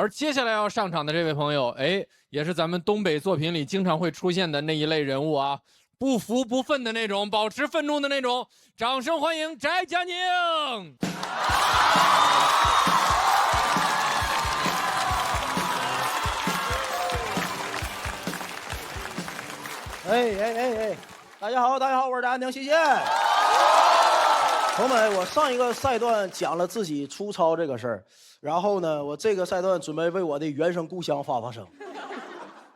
而接下来要上场的这位朋友，哎，也是咱们东北作品里经常会出现的那一类人物啊，不服不忿的那种，保持愤怒的那种。掌声欢迎翟佳宁！哎，大家好，我是翟佳宁，谢谢。朋友们，我上一个赛段讲了自己粗糙这个事儿，然后呢，我这个赛段准备为我的原生故乡发声。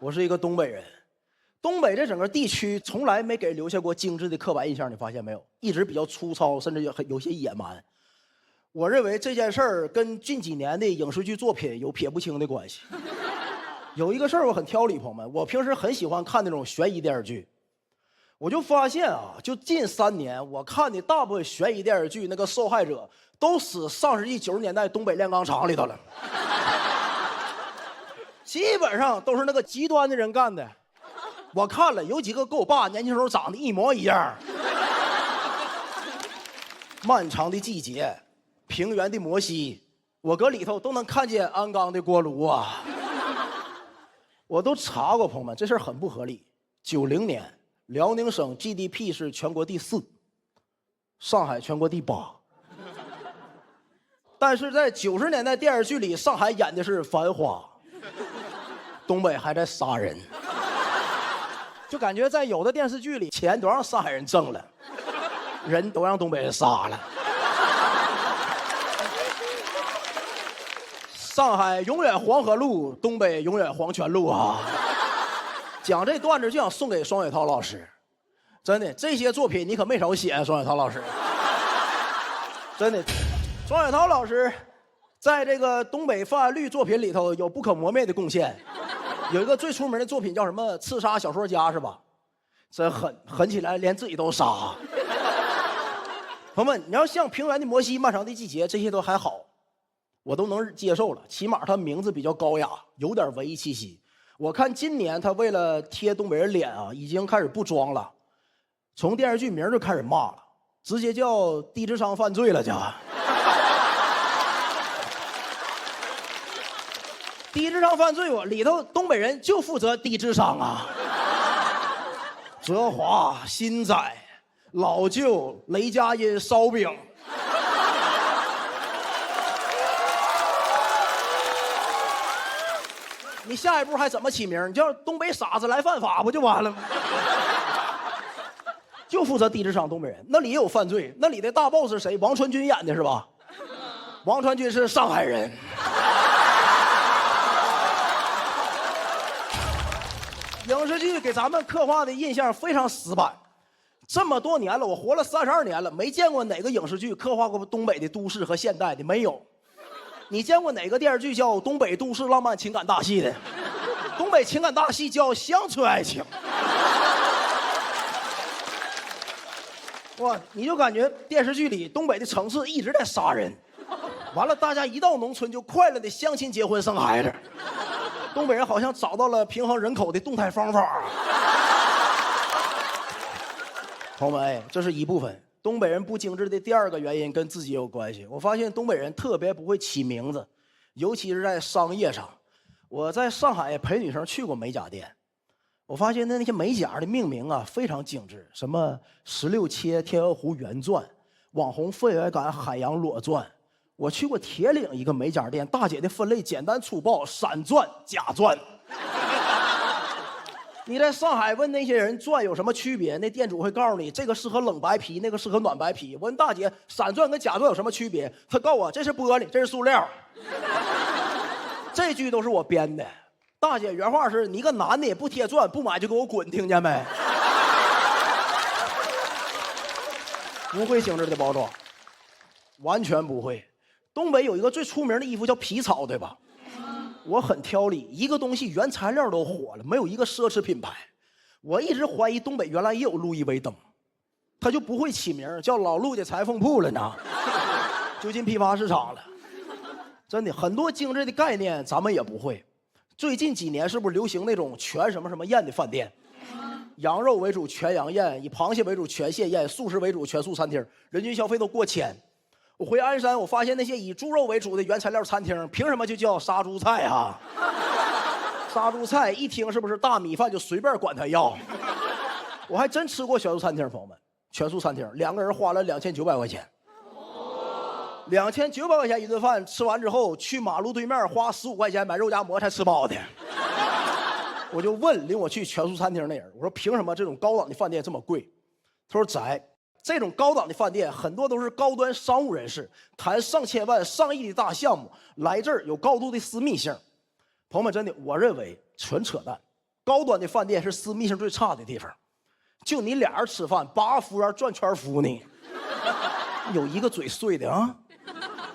我是一个东北人，东北这整个地区从来没给人留下过精致的刻板印象，你发现没有？一直比较粗糙，甚至有些野蛮。我认为这件事儿跟近几年的影视剧作品有撇不清的关系。有一个事儿我很挑理，朋友们，我平时很喜欢看那种悬疑电视剧。我就发现啊，就近3年，我看的大部分悬疑电视剧，那个受害者都死上世纪90年代东北炼钢厂里头了，基本上都是那个极端的人干的。我看了有几个跟我爸年轻时候长得一模一样。漫长的季节，平原的摩西，我搁里头都能看见鞍钢的锅炉啊。我都查过，朋友们，这事儿很不合理。90年。辽宁省 GDP 是全国第4，上海全国第8。但是在90年代电视剧里，上海演的是繁华，东北还在杀人，就感觉在有的电视剧里，钱都让上海人挣了，人都让东北人杀了。上海永远黄河路，东北永远黄泉路啊！讲这段子就想送给双雪涛老师，真的，这些作品你可没少写啊，双雪涛老师。真的，双雪涛老师在这个东北犯案率作品里头有不可磨灭的贡献。有一个最出名的作品叫什么？刺杀小说家是吧？真狠起来连自己都杀。朋友们，你要像平原的摩西、漫长的季节，这些都还好，我都能接受了，起码他名字比较高雅，有点文艺气息。我看今年他为了贴东北人脸啊，已经开始不装了，从电视剧名就开始骂了，直接叫低智商犯罪了叫。低智商犯罪我里头东北人就负责低智商啊。泽华、新仔、老舅、雷佳音、烧饼。你下一步还怎么起名？你叫东北傻子来犯法不就完了吗？就负责低智商东北人，那里也有犯罪，那里的大 boss 是谁？王传君演的是吧？王传君是上海人。影视剧给咱们刻画的印象非常死板，这么多年了，我活了32年了，没见过哪个影视剧刻画过东北的都市和现代的，没有。你见过哪个电视剧叫东北都市浪漫情感大戏的？东北情感大戏叫乡村爱情。哇，你就感觉电视剧里东北的城市一直在杀人，完了大家一到农村就快乐的相亲结婚生孩子。东北人好像找到了平衡人口的动态方法。朋友们，哎，这是一部分。东北人不精致的第2个原因跟自己有关系。我发现东北人特别不会起名字，尤其是在商业上。我在上海陪女生去过美甲店，我发现那些美甲的命名啊非常精致，什么16切天鹅湖圆钻、网红氛围感海洋裸钻。我去过铁岭一个美甲店，大姐的分类简单粗暴，闪钻、假钻。你在上海问那些人钻有什么区别，那店主会告诉你这个适合冷白皮，那个适合暖白皮。问大姐闪钻跟假钻有什么区别，她告诉我这是玻璃，这是塑料。这句都是我编的。大姐原话是：你个男的也不贴钻，不买就给我滚，听见没？不会精致的包装，完全不会。东北有一个最出名的衣服叫皮草，对吧？我很挑理，一个东西原材料都火了，没有一个奢侈品牌。我一直怀疑东北原来也有路易威登，他就不会起名叫老陆家裁缝铺了呢，就进批发市场了。真的，很多精致的概念咱们也不会。最近几年是不是流行那种全什么什么宴的饭店？羊肉为主全羊宴，以螃蟹为主全蟹宴，素食为主全素餐厅，人均消费都过1000。我回鞍山，我发现那些以猪肉为主的原材料餐厅，凭什么就叫杀猪菜啊？杀猪菜一听是不是大米饭就随便管他要？我还真吃过全素餐厅，朋友们，全素餐厅2个人花了2900块钱，2900块钱一顿饭，吃完之后去马路对面花15块钱买肉夹馍才吃饱的。我就问领我去全素餐厅那人，我说凭什么这种高档的饭店这么贵？他说仔，这种高档的饭店很多都是高端商务人士谈上千万上亿的大项目，来这儿有高度的私密性。朋友们，真的，我认为纯扯淡。高端的饭店是私密性最差的地方，就你俩人吃饭，8个服务员转圈服你，有一个嘴碎的啊。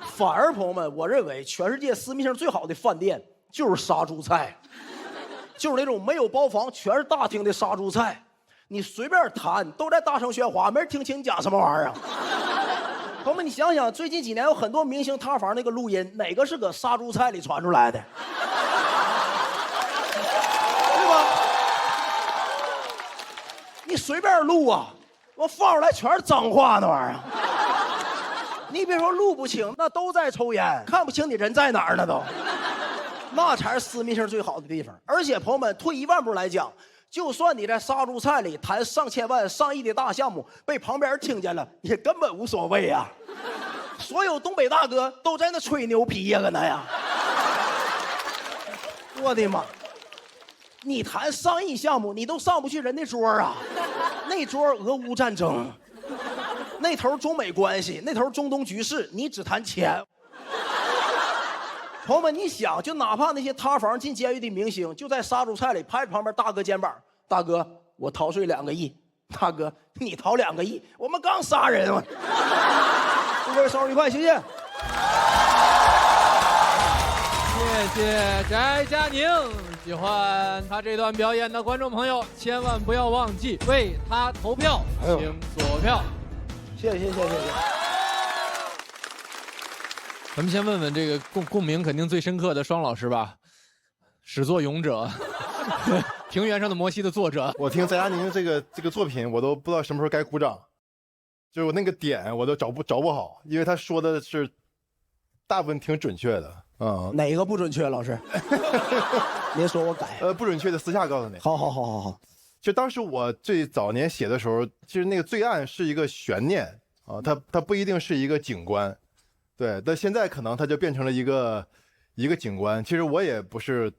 反而朋友们，我认为全世界私密性最好的饭店就是杀猪菜，就是那种没有包房全是大厅的杀猪菜，你随便谈都在大声喧哗，没人听清你讲什么玩意儿啊。朋友们，你想想，最近几年有很多明星塌房那个录音，哪个是搁杀猪菜里传出来的？对吧？你随便录啊，我放出来全是脏话那玩意儿。你别说录不清，那都在抽烟，看不清你人在哪儿呢都。那才是私密性最好的地方。而且朋友们，退一万步来讲，就算你在杀猪菜里谈上千万上亿的大项目，被旁边人听见了，也根本无所谓呀。所有东北大哥都在那吹牛皮呀，搁那呀。我的妈！你谈上亿项目，你都上不去人那桌啊。那桌俄乌战争，那头中美关系，那头中东局势，你只谈钱。朋友们，你想，就哪怕那些塌房进监狱的明星，就在杀猪菜里拍着旁边大哥肩膀，大哥，我逃税2个亿，大哥，你逃2个亿，我们刚杀人嘛。祝各位生日愉快，谢谢。谢谢翟佳宁。喜欢他这段表演的观众朋友，千万不要忘记为他投票，请左票。谢谢。咱们先问问这个共鸣肯定最深刻的双老师吧，始作俑者，平原上的摩西的作者。我听翟佳宁这个作品，我都不知道什么时候该鼓掌，就是我那个点我都找不好，因为他说的是大部分挺准确的啊。哪个不准确，老师？您说我改。不准确的私下告诉你。好。就当时我最早年写的时候，其实那个罪案是一个悬念啊，它不一定是一个警官。对，但现在可能它就变成了一个警官。其实我也不是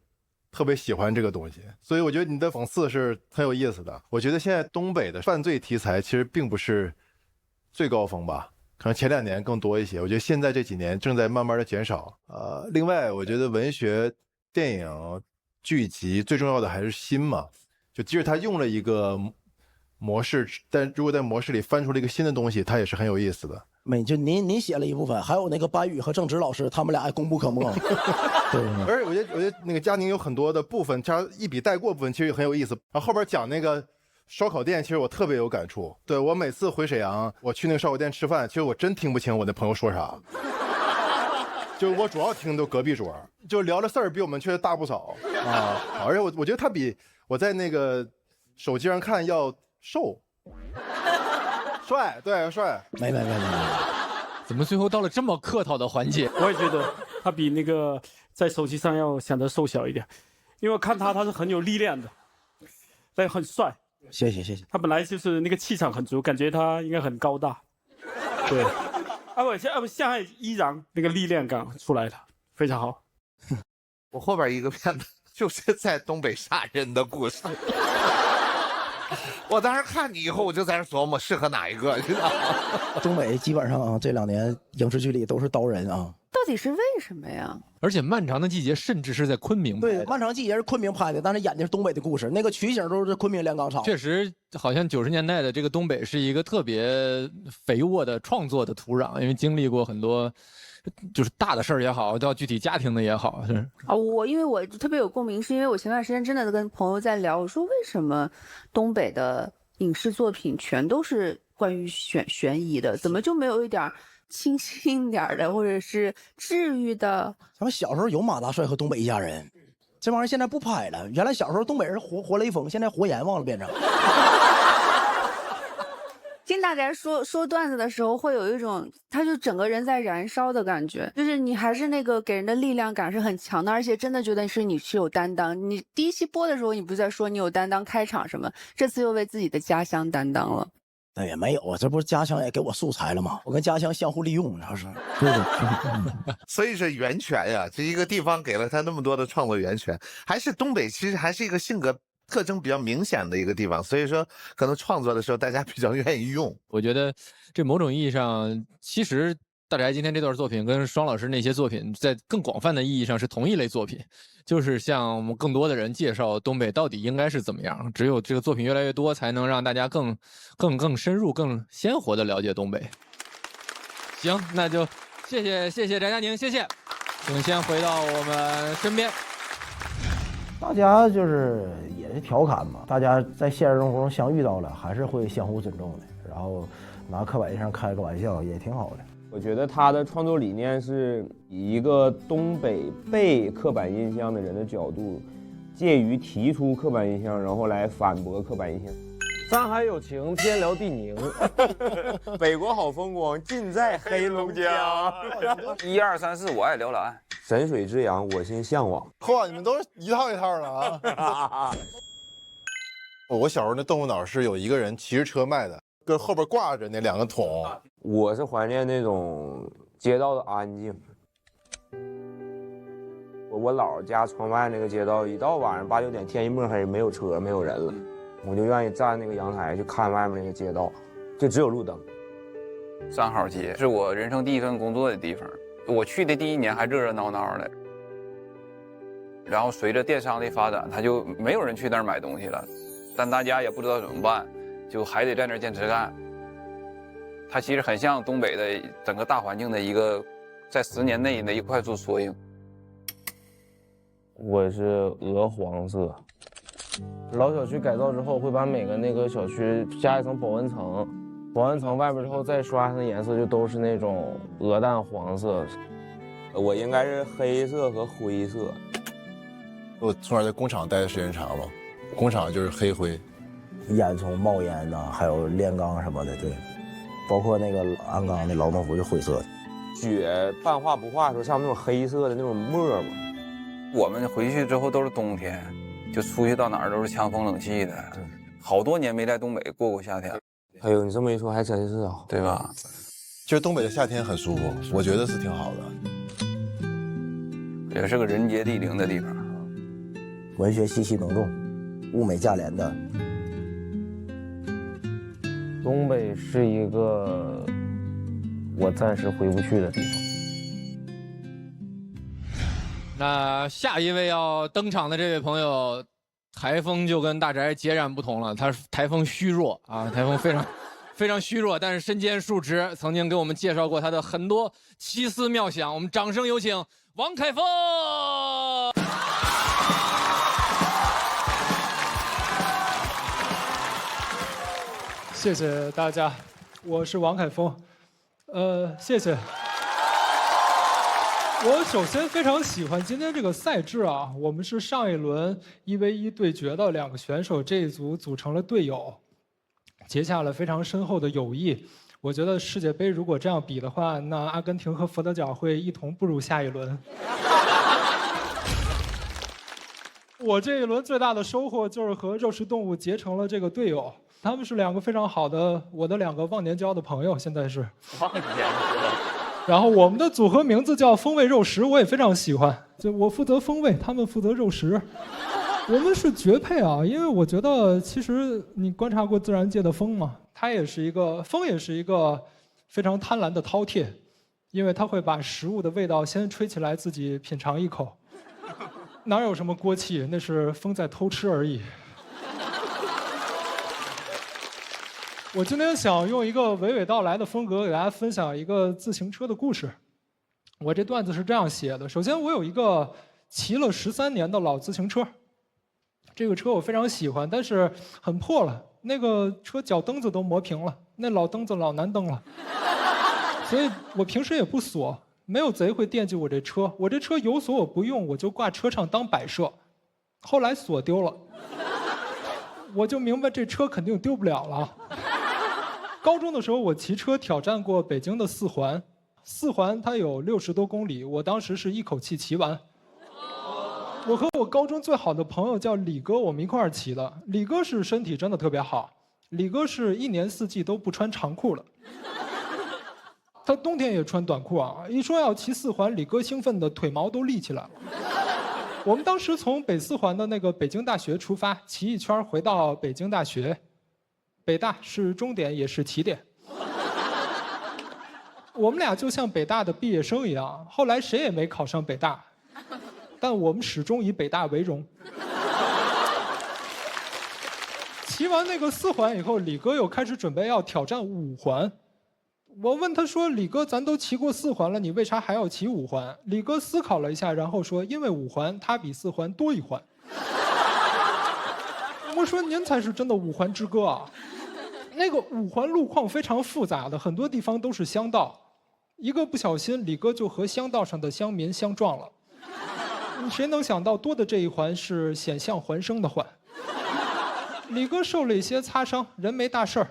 特别喜欢这个东西，所以我觉得你的讽刺是很有意思的。我觉得现在东北的犯罪题材其实并不是最高峰吧，可能前2年更多一些。我觉得现在这几年正在慢慢的减少。另外我觉得文学、电影、剧集最重要的还是新嘛，就即使他用了一个模式，但如果在模式里翻出了一个新的东西，它也是很有意思的。没，就您写了一部分，还有那个班宇和郑直老师，他们俩还功不可没。对，而且我觉得那个佳宁有很多的部分，他一笔带过部分其实也很有意思。然后后边讲那个烧烤店，其实我特别有感触。对，我每次回沈阳，我去那个烧烤店吃饭，其实我真听不清我那朋友说啥，就我主要听都隔壁桌，就聊的事儿比我们确实大不少啊。而且我觉得他比我在那个手机上看要瘦。帅，对，帅。没，怎么最后到了这么客套的环节？我也觉得他比那个在手机上要显得瘦小一点，因为我看他是很有力量的，但很帅。谢谢。他本来就是那个气场很足，感觉他应该很高大。对，现在依然那个力量感出来了，非常好。我后边一个片子就是在东北杀人的故事。我当时看你以后，我就在那琢磨适合哪一个，你知道吗？东北基本上啊，这2年影视剧里都是刀人啊。到底是为什么呀？而且《漫长的季节》甚至是在昆明拍对，的。《漫长季节》是昆明拍的，但是演的是东北的故事，那个取景都是昆明炼钢厂。确实，好像90年代的这个东北是一个特别肥沃的创作的土壤，因为经历过很多，就是大的事儿也好，到具体家庭的也好，是啊，因为我特别有共鸣，是因为我前段时间真的跟朋友在聊，我说为什么东北的影视作品全都是关于悬疑的，怎么就没有一点清新点的，或者是治愈的？咱们小时候有马大帅和东北一家人，这玩意儿现在不拍了。原来小时候东北人活雷锋，现在活阎王了变成。听大家说段子的时候，会有一种他就整个人在燃烧的感觉，就是你还是那个给人的力量感是很强的，而且真的觉得你是有担当。你第一期播的时候，你不是在说你有担当开场什么，这次又为自己的家乡担当了。那也没有啊，这不是家乡也给我素材了吗？我跟家乡相互利用，这是。对对。所以是源泉呀，这一个地方给了他那么多的创作源泉，还是东北其实还是一个性格特征比较明显的一个地方，所以说可能创作的时候大家比较愿意用。我觉得这某种意义上，其实大宅今天这段作品跟双老师那些作品，在更广泛的意义上是同一类作品，就是向我们更多的人介绍东北到底应该是怎么样。只有这个作品越来越多，才能让大家更深入、更鲜活的了解东北。行，那就谢谢翟佳宁，谢谢。请先回到我们身边。大家就是也是调侃嘛，大家在现实生活中相遇到了，还是会相互尊重的，然后拿刻板印象开个玩笑也挺好的。我觉得他的创作理念是以一个东北被刻板印象的人的角度，介于提出刻板印象，然后来反驳刻板印象。山海有情，天辽地宁，北国好风光，尽在黑龙江。1、2、3、4，我爱辽蓝。神水之阳，我心向往。嚯，你们都是一套一套的啊！我小时候那豆腐脑是有一个人骑着车卖的，跟后边挂着那2个桶。我是怀念那种街道的安静。我姥家窗外那个街道，一到晚上8、9点，天一抹黑，没有车，没有人了，我就愿意站那个阳台去看外面那个街道，就只有路灯。三好街是我人生第一份工作的地方，我去的第1年还热热闹闹的，然后随着电商的发展，他就没有人去那儿买东西了，但大家也不知道怎么办，就还得在那儿坚持干。它其实很像东北的整个大环境的一个在10年内的一个快速缩影。我是鹅黄色。老小区改造之后，会把每个那个小区加一层保温层，保温层外边之后再刷上的颜色就都是那种鹅蛋黄色。我应该是黑色和灰色。我从小在工厂待的时间长嘛，工厂就是黑灰，烟囱冒烟呐，还有炼钢什么的，对，包括那个鞍钢的劳动服就灰色的。雪半化不化的时候，上面那种黑色的那种沫嘛。我们回去之后都是冬天，就出去到哪儿都是强风冷气的，好多年没在东北过过夏天。哎呦，你这么一说还真是啊，对吧？其实东北的夏天很舒服，我觉得是挺好的，也是个人杰地灵的地方。文学气息浓重，物美价廉的。东北是一个我暂时回不去的地方。那下一位要登场的这位朋友，台风就跟大宅截然不同了，他是台风虚弱啊，台风非常虚弱，但是身兼数职，曾经给我们介绍过他的很多奇思妙想。我们掌声有请王凯峰。谢谢大家，我是王凯峰。谢谢。我首先非常喜欢今天这个赛制啊，我们是上一轮1v1对决的2个选手，这一组组成了队友，结下了非常深厚的友谊。我觉得世界杯如果这样比的话，那阿根廷和佛得角会一同步入下一轮。我这一轮最大的收获就是和肉食动物结成了这个队友，他们是2个非常好的我的2个忘年交的朋友，现在是忘年交。然后我们的组合名字叫风味肉食，我也非常喜欢。就我负责风味，他们负责肉食，我们是绝配啊！因为我觉得，其实你观察过自然界的风嘛，风也是一个非常贪婪的饕餮，因为它会把食物的味道先吹起来，自己品尝一口。哪有什么锅气，那是风在偷吃而已。我今天想用一个娓娓道来的风格给大家分享一个自行车的故事。我这段子是这样写的：首先，我有一个骑了13年的老自行车，这个车我非常喜欢，但是很破了，那个车脚蹬子都磨平了，那老蹬子老难蹬了，所以我平时也不锁，没有贼会惦记我这车。我这车有锁我不用，我就挂车上当摆设。后来锁丢了，我就明白这车肯定丢不了了。高中的时候，我骑车挑战过北京的4环，4环它有60多公里，我当时是一口气骑完。我和我高中最好的朋友叫李哥，我们一块儿骑的。李哥是身体真的特别好，李哥是1年4季都不穿长裤的，他冬天也穿短裤啊。一说要骑4环，李哥兴奋的腿毛都立起来了。我们当时从北4环的那个北京大学出发，骑一圈回到北京大学，北大是终点也是起点。我们俩就像北大的毕业生一样，后来谁也没考上北大，但我们始终以北大为荣。骑完那个4环以后，李哥又开始准备要挑战5环。我问他说：“李哥，咱都骑过4环了，你为啥还要骑5环？”李哥思考了一下，然后说：“因为5环它比4环多1环。”我说：“您才是真的5环之歌啊！”那个5环路况非常复杂的，很多地方都是乡道，一个不小心，李哥就和乡道上的乡民相撞了。谁能想到多的这一环是险象环生的环？李哥受了一些擦伤，人没大事儿。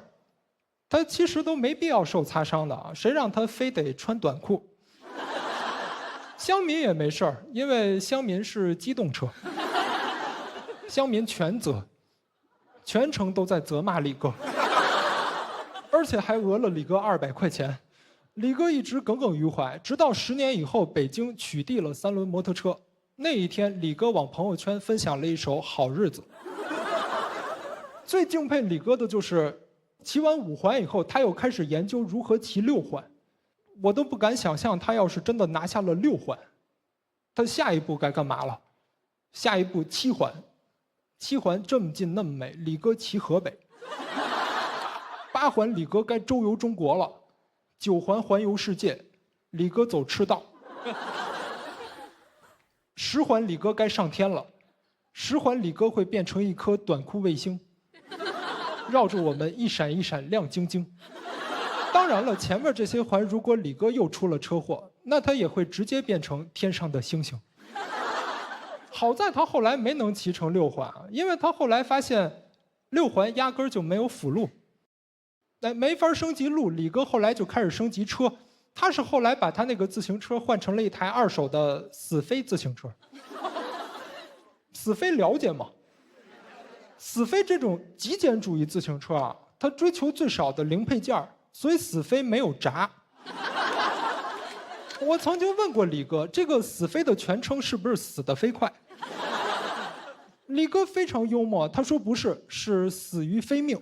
他其实都没必要受擦伤的啊，谁让他非得穿短裤？乡民也没事儿，因为乡民是机动车，乡民全责，全程都在责骂李哥，而且还讹了李哥200块钱。李哥一直耿耿于怀，直到10年以后，北京取缔了3轮摩托车。那一天，李哥往朋友圈分享了一首《好日子》。最敬佩李哥的就是骑完5环以后，他又开始研究如何骑6环。我都不敢想象，他要是真的拿下了6环，他下一步该干嘛了？下一步7环，7环这么近那么美，李哥骑河北。8环李哥该周游中国了，9环环游世界，李哥走赤道。10环李哥该上天了，10环李哥会变成一颗短裤卫星，绕着我们一闪一闪亮晶晶。当然了，前面这些环如果李哥又出了车祸，那他也会直接变成天上的星星。好在他后来没能骑成6环，因为他后来发现6环压根儿就没有辅路，没法升级路。李哥后来就开始升级车，他是后来把他那个自行车换成了一台2手的死飞自行车。死飞了解吗？死飞这种极简主义自行车啊，它追求最少的零配件，所以死飞没有闸。我曾经问过李哥，这个死飞的全称是不是死得飞快？李哥非常幽默，他说不是，是死于非命。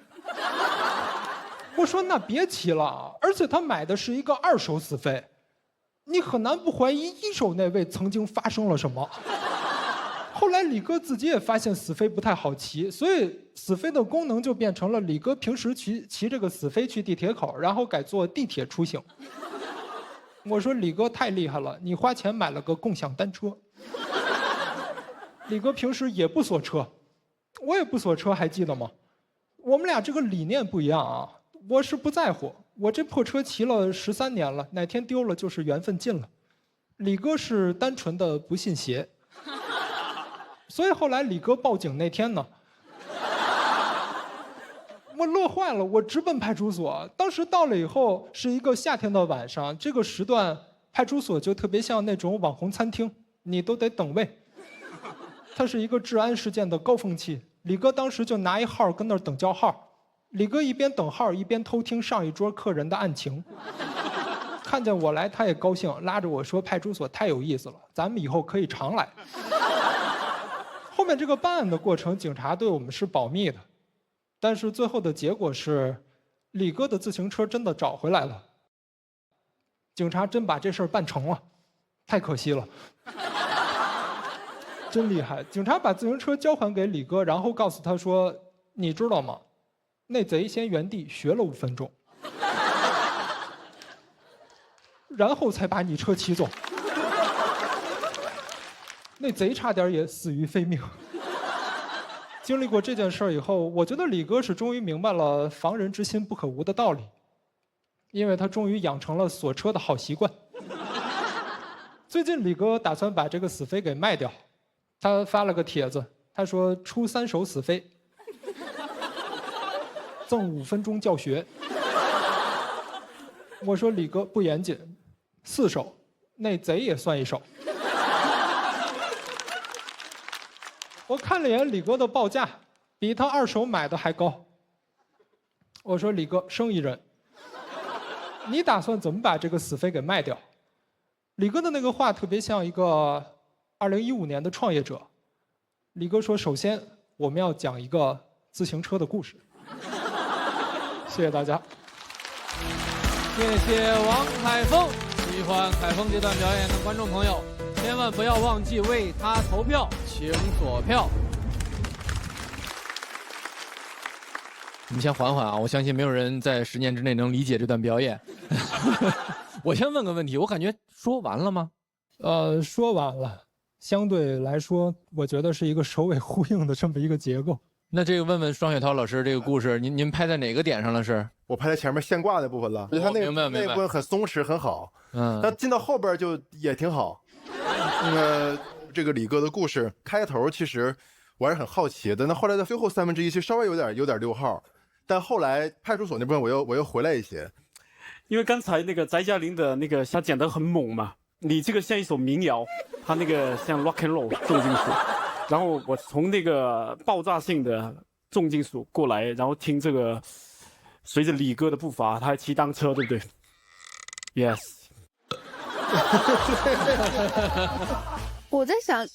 我说那别骑了，而且他买的是一个2手死飞，你很难不怀疑1手那位曾经发生了什么。后来李哥自己也发现死飞不太好骑，所以死飞的功能就变成了李哥平时骑这个死飞去地铁口，然后改坐地铁出行。我说李哥太厉害了，你花钱买了个共享单车。李哥平时也不锁车，我也不锁车，还记得吗？我们俩这个理念不一样啊，我是不在乎，我这破车骑了13年了，哪天丢了就是缘分尽了。李哥是单纯的不信邪。所以后来李哥报警那天呢，我乐坏了，我直奔派出所。当时到了以后是一个夏天的晚上，这个时段派出所就特别像那种网红餐厅，你都得等位。它是一个治安事件的高峰期，李哥当时就拿一号跟那儿等叫号。李哥一边等号一边偷听上一桌客人的案情。看见我来他也高兴，拉着我说派出所太有意思了，咱们以后可以常来。后面这个办案的过程，警察对我们是保密的，但是最后的结果是，李哥的自行车真的找回来了。警察真把这事儿办成了，太可惜了，真厉害！警察把自行车交还给李哥，然后告诉他说：“你知道吗？那贼先原地学了5分钟，然后才把你车骑走。”那贼差点也死于非命。经历过这件事儿以后，我觉得李哥是终于明白了防人之心不可无的道理，因为他终于养成了锁车的好习惯。最近李哥打算把这个死飞给卖掉，他发了个帖子，他说出3手死飞，赠5分钟教学。我说李哥不严谨，4手，那贼也算1手。我看了眼李哥的报价，比他2手买的还高。我说李哥生意人，你打算怎么把这个死飞给卖掉？李哥的那个话特别像一个2015年的创业者。李哥说：“首先我们要讲一个自行车的故事。”谢谢大家。谢谢王凯峰。喜欢凯峰这段表演的观众朋友，千万不要忘记为他投票，请锁票。我们先缓缓啊，我相信没有人在10年之内能理解这段表演。我先问个问题，我感觉说完了吗？说完了。相对来说，我觉得是一个首尾呼应的这么一个结构。那这个问问双雪涛老师，这个故事您拍在哪个点上了？是我拍在前面现挂的部分了，他那明白部分很松弛，很好。但进到后边就也挺好。这个李哥的故事开头其实我还是很好奇的，那后来的最后1/3其实稍微有点溜号，但后来派出所那部分我又回来一些，因为刚才那个翟嘉玲的那个他讲得很猛嘛，你这个像一首民谣，他那个像 rock and roll 重金属，然后我从那个爆炸性的重金属过来，然后听这个随着李哥的步伐，他还骑单车，对不对 ？Yes。我在想，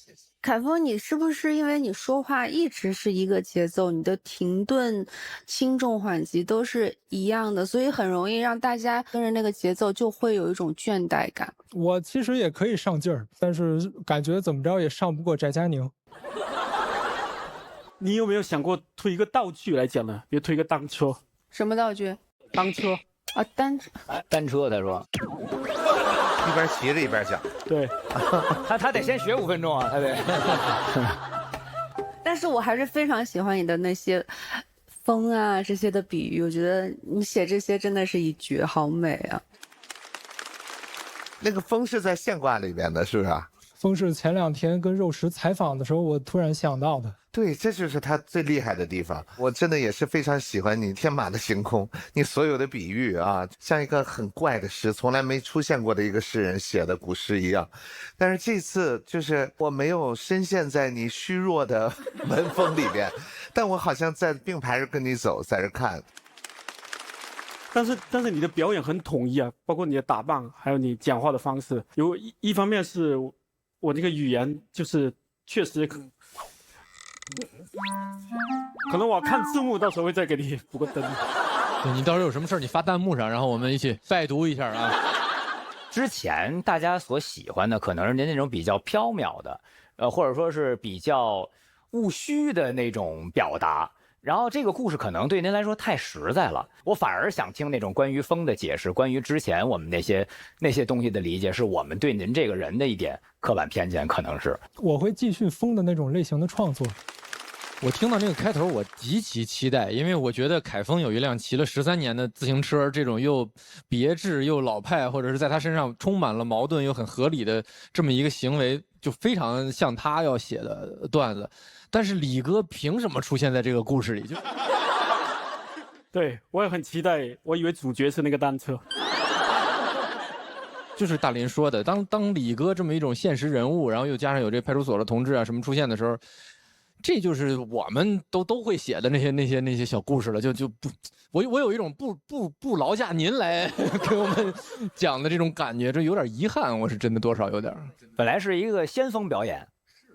凯峰，你是不是因为你说话一直是一个节奏，你的停顿、轻重缓急都是一样的，所以很容易让大家跟着那个节奏就会有一种倦怠感。我其实也可以上劲儿，但是感觉怎么着也上不过翟佳宁。你有没有想过推一个道具来讲呢？比如推一个单车。什么道具？单车啊，单车。单车，他说。一边骑着一边讲。对，他得先学5分钟啊，他得。但是我还是非常喜欢你的那些风啊这些的比喻，我觉得你写这些真的是一绝，好美啊。那个风是在现挂里边的，是不是啊？风是前2天跟肉食采访的时候，我突然想到的。对，这就是他最厉害的地方。我真的也是非常喜欢你天马的行空，你所有的比喻啊，像一个很怪的诗，从来没出现过的一个诗人写的古诗一样。但是这次就是我没有深陷在你虚弱的文风里边，但我好像在并排着跟你走，在这看。但是你的表演很统一啊，包括你的打扮，还有你讲话的方式。有一方面是我这个语言就是确实可能我看字幕到时候会再给你补个灯。对，你到时候有什么事你发弹幕上，然后我们一起拜读一下啊。之前大家所喜欢的可能是您那种比较飘渺的，或者说是比较务虚的那种表达。然后这个故事可能对您来说太实在了，我反而想听那种关于风的解释，关于之前我们那些东西的理解，是我们对您这个人的一点刻板偏见，可能是。我会继续风的那种类型的创作。我听到那个开头，我极其期待，因为我觉得凯峰有一辆骑了13年的自行车，这种又别致又老派，或者是在他身上充满了矛盾又很合理的这么一个行为，就非常像他要写的段子。但是李哥凭什么出现在这个故事里？对，我也很期待，我以为主角是那个单车。就是大林说的，当李哥这么一种现实人物，然后又加上有这派出所的同志啊什么出现的时候，这就是我们都会写的那些小故事了，就不，我有一种不劳驾您来给我们讲的这种感觉，这有点遗憾，我是真的多少有点。本来是一个先锋表演，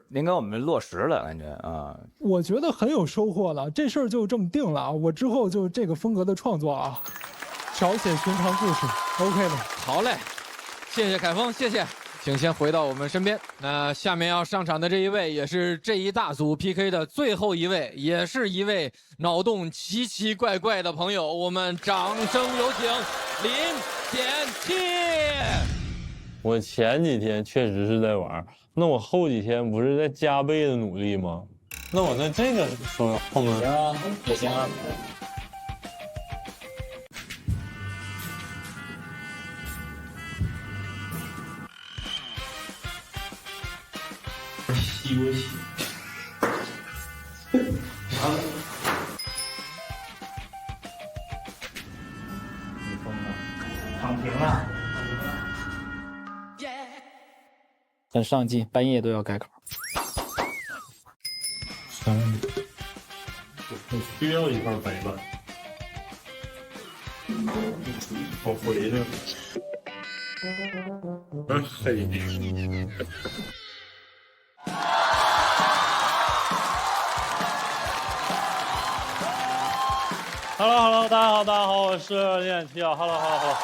您给我们落实了，感觉啊，我觉得很有收获了，这事儿就这么定了啊，我之后就这个风格的创作啊，少写寻常故事 ，OK 的。好嘞，谢谢凯峰，谢谢。请先回到我们身边。那下面要上场的这一位，也是这一大组 PK 的最后一位，也是一位脑洞奇奇怪怪的朋友。我们掌声有请林显器。我前几天确实是在玩，那我后几天不是在加倍的努力吗？那我在这个说后面也行啊。吸过血。躺平。很上进，半夜都要改稿。我需要一块白板。我回去了。嘿。Hello， 大家好，我是练七啊 ，Hello，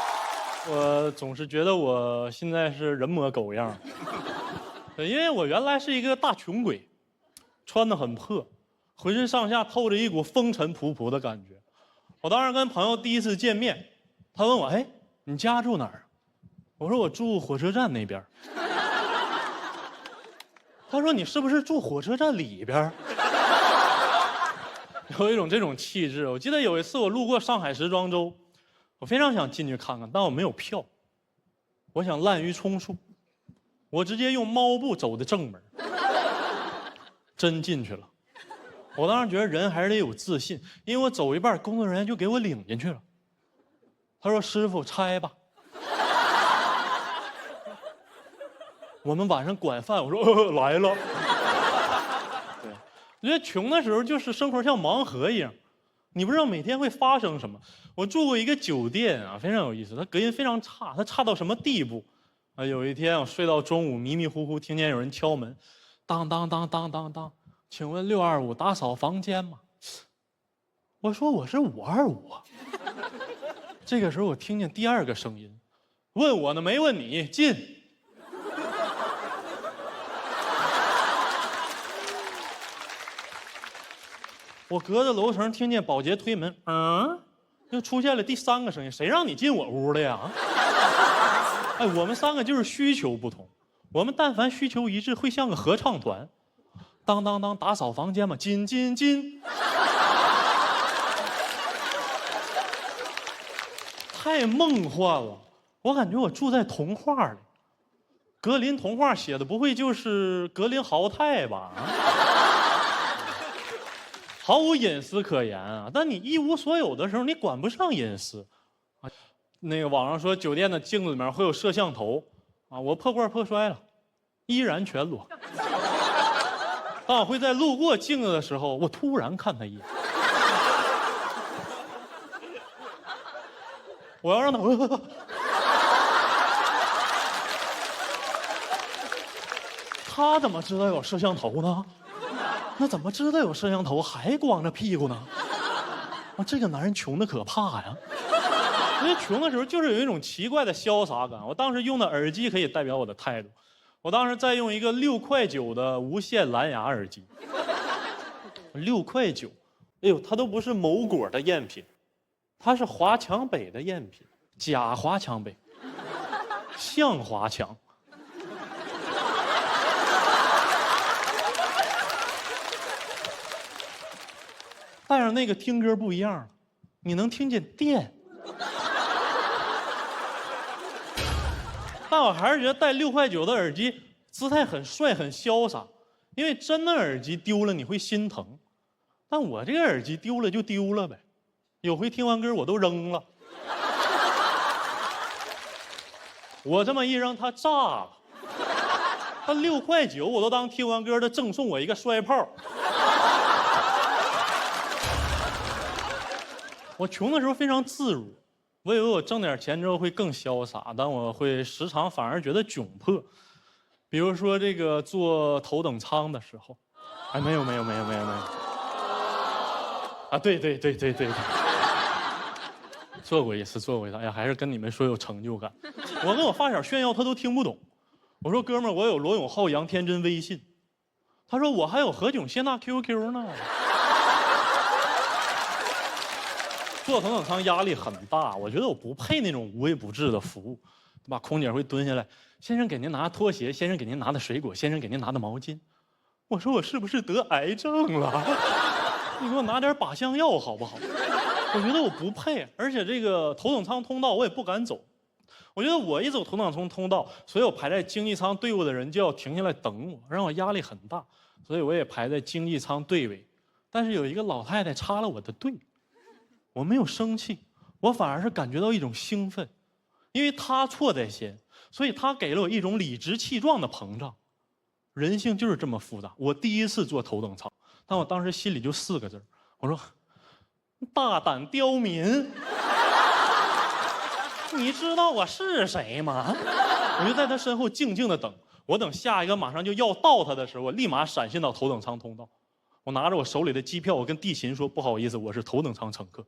我总是觉得我现在是人模狗样，因为我原来是一个大穷鬼，穿得很破，浑身上下透着一股风尘仆仆的感觉。我当时跟朋友第一次见面，他问我：“哎，你家住哪儿？”我说：“我住火车站那边。”他说：“你是不是住火车站里边？”有一种这种气质。我记得有一次我路过上海时装周，我非常想进去看看，但我没有票。我想滥竽充数，我直接用猫步走的正门，真进去了。我当时觉得人还是得有自信，因为我走一半，工作人员就给我领进去了。他说：“师傅，拆吧。”我们晚上管饭，我说：“来了。”我觉得穷的时候就是生活像盲盒一样，你不知道每天会发生什么。我住过一个酒店啊，非常有意思，它隔音非常差，它差到什么地步？啊，有一天我睡到中午，迷迷糊糊听见有人敲门，当当当当当当，请问625打扫房间吗？我说我是525啊。这个时候我听见第二个声音，问我呢没问你，进。我隔着楼层听见保洁推门，又出现了第三个声音，谁让你进我屋的呀？哎，我们三个就是需求不同，我们但凡需求一致，会像个合唱团。当当当，打扫房间嘛，进进进。太梦幻了，我感觉我住在童话里。格林童话写的不会就是格林豪泰吧？毫无隐私可言啊！但你一无所有的时候，你管不上隐私。啊，那个网上说酒店的镜子里面会有摄像头，啊，我破罐破摔了，依然全裸。当我会在路过镜子的时候，我突然看他一眼，我要让他，他怎么知道有摄像头呢？那怎么知道有摄像头还光着屁股呢？啊，这个男人穷的可怕呀！因为穷的时候就是有一种奇怪的潇洒感。我当时用的耳机可以代表我的态度。我当时在用一个6.9块的无线蓝牙耳机，6.9块，哎呦，它都不是某果的赝品，它是华强北的赝品，假华强北，像华强。戴上那个听歌不一样了，你能听见电。但我还是觉得戴6.9块的耳机姿态很帅很潇洒，因为真的耳机丢了你会心疼，但我这个耳机丢了就丢了呗，有回听完歌我都扔了。我这么一扔它炸了，它6.9块我都当听完歌的赠送我一个摔炮。我穷的时候非常自如，我以为我挣点钱之后会更潇洒，但我会时常反而觉得窘迫。比如说这个坐头等舱的时候，哎，没有，啊，对，做过一次，哎呀，还是跟你们说有成就感。我跟我发小炫耀，他都听不懂。我说哥们儿，我有罗永浩、杨天真微信。他说我还有何炅、谢娜 QQ 呢。坐头等舱压力很大，我觉得我不配那种无微不至的服务，对吧？空姐会蹲下来，先生给您拿拖鞋，先生给您拿的水果，先生给您拿的毛巾。我说我是不是得癌症了？你给我拿点靶向药好不好？我觉得我不配，而且这个头等舱通道我也不敢走。我觉得我一走头等舱通道，所有排在经济舱队伍的人就要停下来等我，让我压力很大，所以我也排在经济舱队尾。但是有一个老太太插了我的队。我没有生气，我反而是感觉到一种兴奋，因为他错在先，所以他给了我一种理直气壮的膨胀。人性就是这么复杂。我第一次坐头等舱，但我当时心里就4个字，我说：大胆刁民。你知道我是谁吗？我就在他身后静静的等，我等下一个马上就要到他的时候，我立马闪现到头等舱通道。我拿着我手里的机票，我跟地勤说：不好意思，我是头等舱乘客。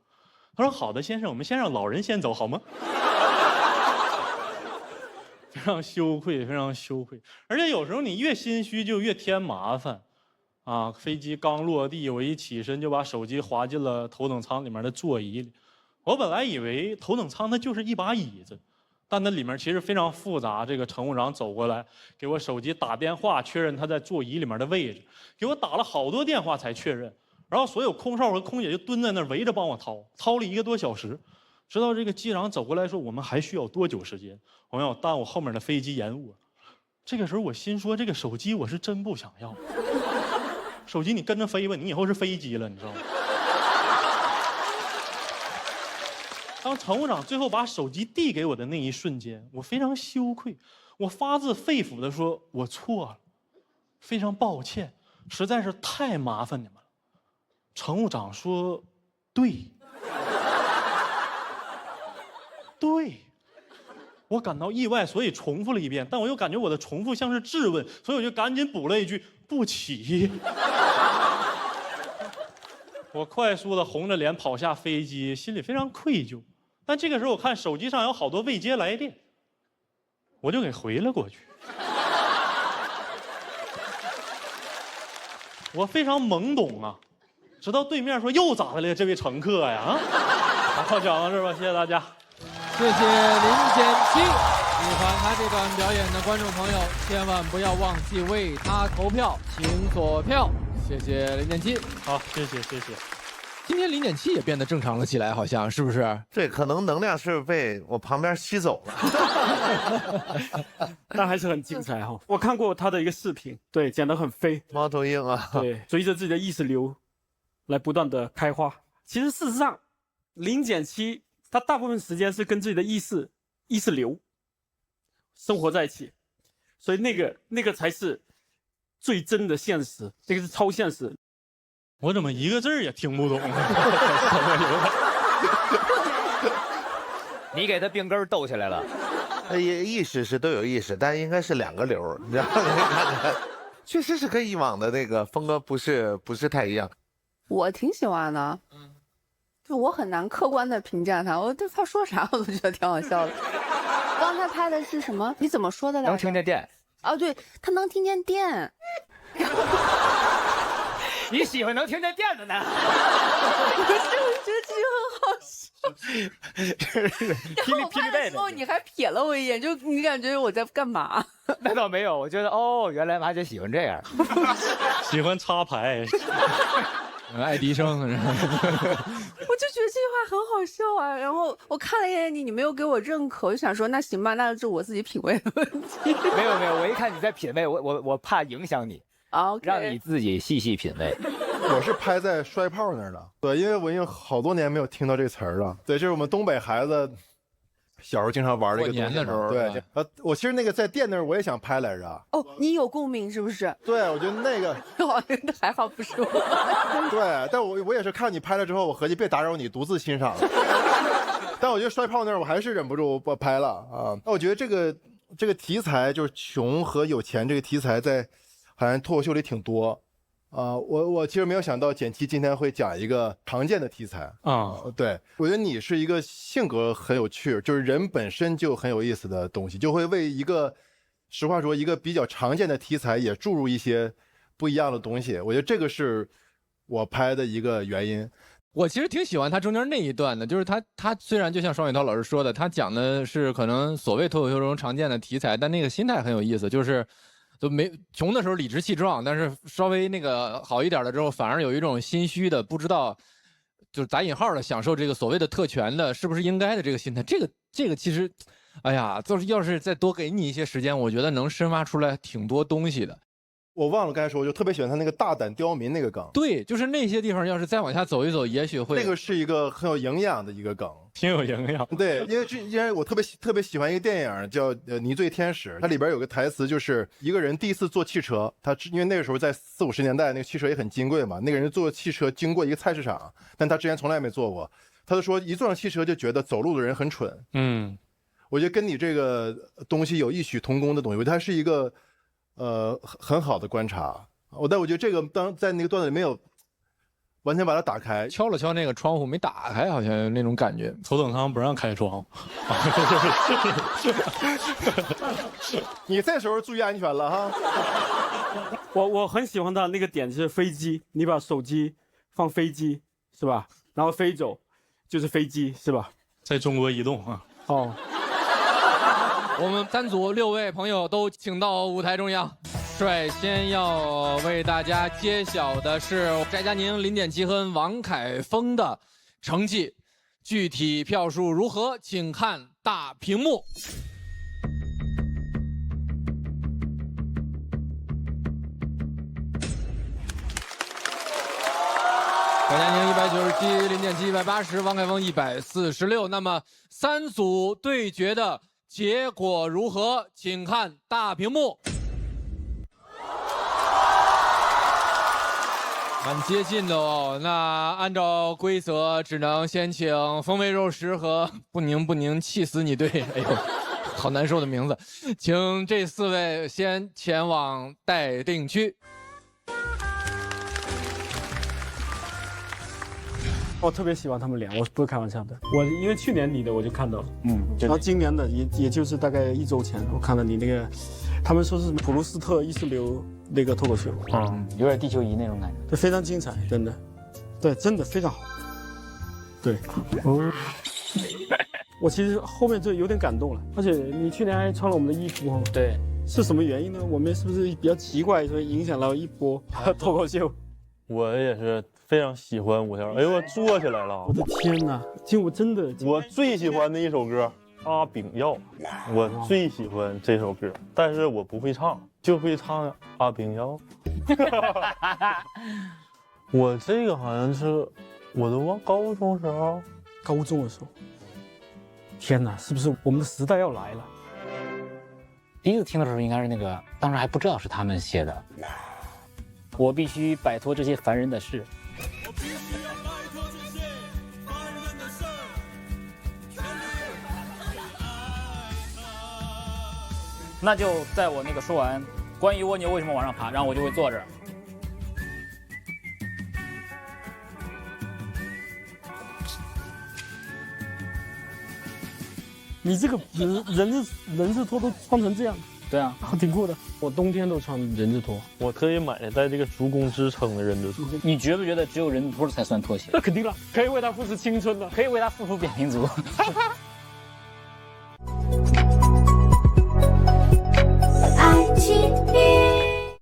他说：好的，先生，我们先让老人先走好吗？非常羞愧，非常羞愧。而且有时候你越心虚就越添麻烦，啊！飞机刚落地，我一起身就把手机滑进了头等舱里面的座椅里。我本来以为头等舱它就是一把椅子，但那里面其实非常复杂。这个乘务长走过来给我手机打电话确认他在座椅里面的位置，给我打了好多电话才确认。然后所有空少和空姐就蹲在那儿围着帮我掏了1个多小时，直到这个机长走过来说我们还需要多久时间，我们要耽误后面的飞机延误。这个时候我心说这个手机我是真不想要，手机你跟着飞吧，你以后是飞机了，你知道吗？当乘务长最后把手机递给我的那一瞬间，我非常羞愧，我发自肺腑地说我错了，非常抱歉，实在是太麻烦你们了。乘务长说对，对。我感到意外，所以重复了一遍，但我又感觉我的重复像是质问，所以我就赶紧补了一句不起。我快速的红着脸跑下飞机，心里非常愧疚。但这个时候我看手机上有好多未接来电，我就给回了过去。我非常懵懂啊，直到对面说又咋的了这位乘客呀？好，讲到这儿吧，谢谢大家。谢谢林简七，喜欢他这段表演的观众朋友，千万不要忘记为他投票，请锁票。谢谢林简七，好，谢谢。今天林简七也变得正常了起来，好像是不是？对，可能能量是被我旁边吸走了。但还是很精彩哈。我看过他的一个视频，对，讲得很飞，猫头鹰啊，对，随着自己的意识流来不断的开花。其实事实上，林简七他大部分时间是跟自己的意识流生活在一起，所以那个才是最真的现实，那个是超现实。我怎么一个字儿也听不懂？你给他病根逗起来了。意识是都有意识，但应该是2个流，你知道吗？确实是跟以往的那个风格不是太一样。我挺喜欢的，就我很难客观的评价他，他说啥我都觉得挺好笑的。刚才拍的是什么？你怎么说的来着？能听见电。哦，对，他能听见电。你喜欢能听见电的呢？不是，我觉得这个很好笑。然后我拍的时候你还瞥了我一眼，就你感觉我在干嘛？那倒没有，我觉得哦，原来马姐喜欢这样，喜欢插牌，爱迪生。我就觉得这句话很好笑啊。然后我看了一眼你没有给我认可，我就想说那行吧，那是我自己品味的问题。没有，我一看你在品味，我怕影响你。Okay. 让你自己细细品味。我是拍在摔炮那儿的，对，因为我已经好多年没有听到这词儿了。对，这是我们东北孩子小时候经常玩的一个东西。过年的时候，对，我其实那个在店那儿我也想拍来着。哦，你有共鸣是不是？对，我觉得那个还好不是我。对，但我也是看你拍了之后，我合计别打扰你独自欣赏。但我觉得摔炮那儿我还是忍不住我拍了啊。那我觉得这个题材就是穷和有钱这个题材在。好像脱口秀里挺多，我其实没有想到简七今天会讲一个常见的题材啊。对，我觉得你是一个性格很有趣，就是人本身就很有意思的东西，就会为一个实话说一个比较常见的题材也注入一些不一样的东西。我觉得这个是我拍的一个原因。我其实挺喜欢他中间那一段的，就是他虽然就像双雪涛老师说的，他讲的是可能所谓脱口秀中常见的题材，但那个心态很有意思，就是就没穷的时候理直气壮，但是稍微那个好一点了之后，反而有一种心虚的，不知道就是打引号的享受这个所谓的特权的是不是应该的这个心态。这个其实，哎呀，就是要是再多给你一些时间，我觉得能深挖出来挺多东西的。我忘了刚才说，我就特别喜欢他那个大胆刁民那个梗。对，就是那些地方，要是再往下走一走，也许会那个是一个很有营养的一个梗，挺有营养。对，因为我特别喜欢一个电影叫《泥醉天使》，它里边有个台词，就是一个人第一次坐汽车，因为那个时候在40、50年代，那个汽车也很金贵嘛，那个人坐汽车经过一个菜市场，但他之前从来没坐过，他就说一坐上汽车就觉得走路的人很蠢。我觉得跟你这个东西有异曲同工的东西，我觉得它是一个很好的观察。但我觉得这个在那个段子里没有完全把它打开，敲了敲那个窗户没打开，好像有那种感觉。头等舱不让开窗户。你这时候注意安全了哈。我很喜欢他那个点是飞机，你把手机放飞机是吧？然后飞走就是飞机是吧？在中国移动啊。哦。我们3组6位朋友都请到舞台中央。率先要为大家揭晓的是翟佳宁、林典琦和王凯峰的成绩，具体票数如何，请看大屏幕。翟佳宁197，林典琦180，王凯峰146。那么3组对决的结果如何，请看大屏幕。蛮接近的哦。那按照规则，只能先请风味肉食和不宁气死你队，哎呦，好难受的名字，请这4位先前往待定区。我特别喜欢他们俩，我不是开玩笑的。我因为去年你的我就看到了，然后今年的也就是大概1周前，我看到你那个，他们说是什么普鲁斯特意识流那个脱口秀，有点地球仪那种感觉，对，非常精彩，真的，对，真的非常好，对，我其实后面就有点感动了，而且你去年还穿了我们的衣服哈，对，是什么原因呢？我们是不是比较奇怪，所以影响了一波脱口秀？我也是非常喜欢五条，哎呦，我坐起来了！我的天哪，其实我真的，我最喜欢的一首歌《阿炳耀》，我最喜欢这首歌，但是我不会唱，就会唱《阿炳耀》。我这个好像是我都忘高中时候，天哪，是不是我们的时代要来了？第一次听的时候应该是那个，当时还不知道是他们写的。我必须摆脱这些烦人的事。那就在我那个说完关于蜗牛为什么往上爬，然后我就会坐这儿。你这个人字拖都穿成这样。对啊，挺酷的。我冬天都穿人字拖，我特意买的带这个足弓支撑的人字拖。你觉不觉得只有人字拖才算拖鞋？那肯定了，可以为他付出青春的，可以为他付出扁平足。